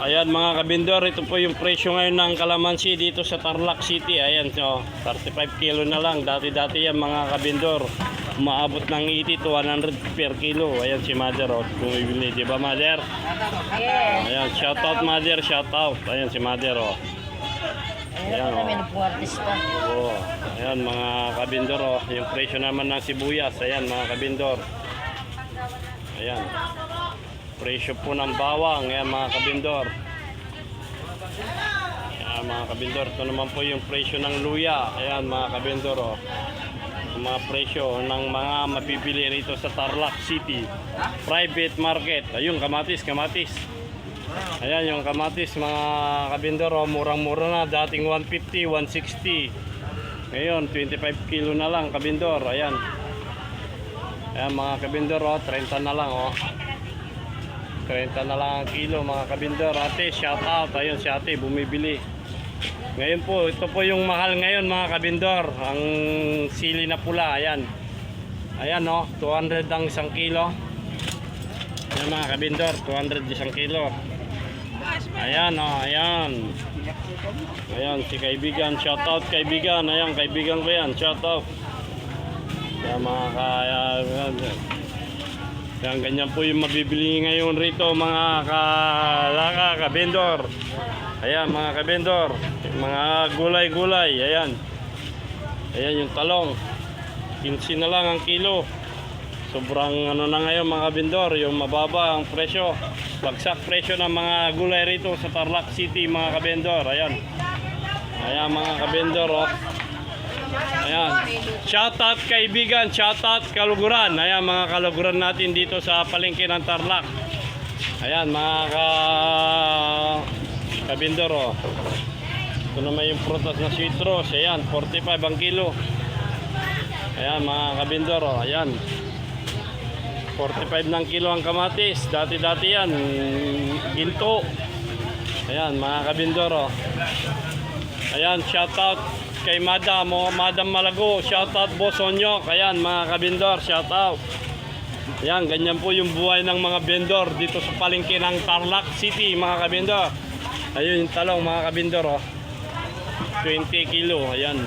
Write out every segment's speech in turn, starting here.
Ayan mga kabindor, ito po yung presyo ngayon ng kalamansi dito sa Tarlac City. Ayan, so 35 kilo na lang. Dati-dati yan mga kabindor, umaabot ng 80 to 100 per kilo. Ayan si Mother, oh, bumibili, di ba Mother? Yes. Ayan, shout out Mother, shout out. Ayan si Mother, oh. Ayan, oh. Oo. Ayan mga kabindor, oh. Yung presyo naman ng sibuyas. Ayan mga kabindor. Ayan. Presyo po ng bawang. Ayan mga kabindor. Ayan mga kabindor. Ito naman po yung presyo ng luya. Ayan mga kabindor, oh. Yung mga presyo ng mga mapipili rito sa Tarlac City private market. Ayun, kamatis. Ayan yung kamatis mga kabindor, oh, murang-mura na. Dating 150, 160. Ngayon 25 kilo na lang kabindor. Ayan. Ayan mga kabindor, oh, 30 na lang, oh. 30 na lang ang kilo mga kabindor. Ate, shout out. Ayun si ate bumibili. Ngayon po, ito po yung mahal ngayon mga kabindor. Ang sili na pula. Ayan. Ayan, oh, 200 ang isang kilo. Ayan mga kabindor, 200 isang kilo. Ayan, oh, ayan. Ayan, si kaibigan, shout out kaibigan. Ayan, kaibigan ko yan, shout out. Ayan mga Ayan, ganyan po yung mabibili ngayon rito mga kabindor. Ayan mga kabindor, mga gulay-gulay. Ayan. Ayan yung talong, 15 na lang ang kilo. Sobrang ano na ngayon mga kabindor, yung mababa ang presyo. Bagsak presyo ng mga gulay rito sa Tarlac City mga kabindor. Ayan. Ayan mga kabindor, oh. Ayan. Shoutout kaibigan, shoutout kaluguran. Ayan mga kaluguran natin dito sa palengke ng Tarlac. Ayan mga kabindor, oh. Ito naman yung prutas na citrus. Ayan, 45 ang kilo. Ayan mga kabindor, oh. Ayan, 45 ng kilo ang kamatis. Dati-dati yan ginto. Ayan mga kabindor, oh. Ayan, shoutout kay Madam Malago, shoutout Boss Onyok. Ayan mga kabindor, shoutout. Ayan, ganyan po yung buhay ng mga vendor dito sa palengke ng Tarlac City mga kabindor. Ayun yung talong mga kabindor, oh. 20 kilo. Ayan.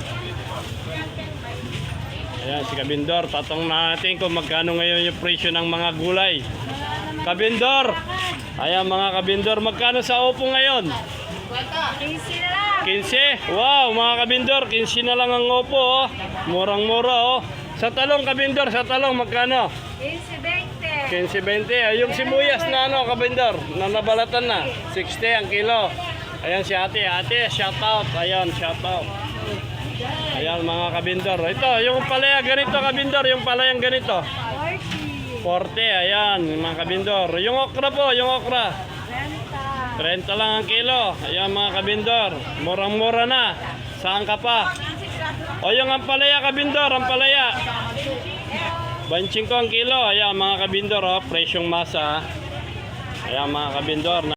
Ayan si kabindor, tatong natin kung magkano ngayon yung presyo ng mga gulay. Kabindor, ayan mga kabindor, magkano sa upo ngayon? 15 na lang. 15? Wow, mga kabindor, 15 na lang ang upo, oh. Murang-mura, oh. Sa talong kabindor, sa talong magkano? 15-20. 15-20. Ay, yung sibuyas na ano kabindor, na nabalatan na, 60 ang kilo. Ayan si ate, shout out. Ayan, shout out. Ayan mga kabindor. Ito, yung palaya ganito kabindor, yung palayang ganito. 40. 40, ayan mga kabindor. Yung okra po, yung okra. 30 lang ang kilo. Ayan mga kabindor. Murang-mura na. Saan ka pa? O yung ampalaya kabindor, ampalaya. 25 ang kilo. Ayan mga kabindor, oh, presyong masa. Ayan mga kabindor.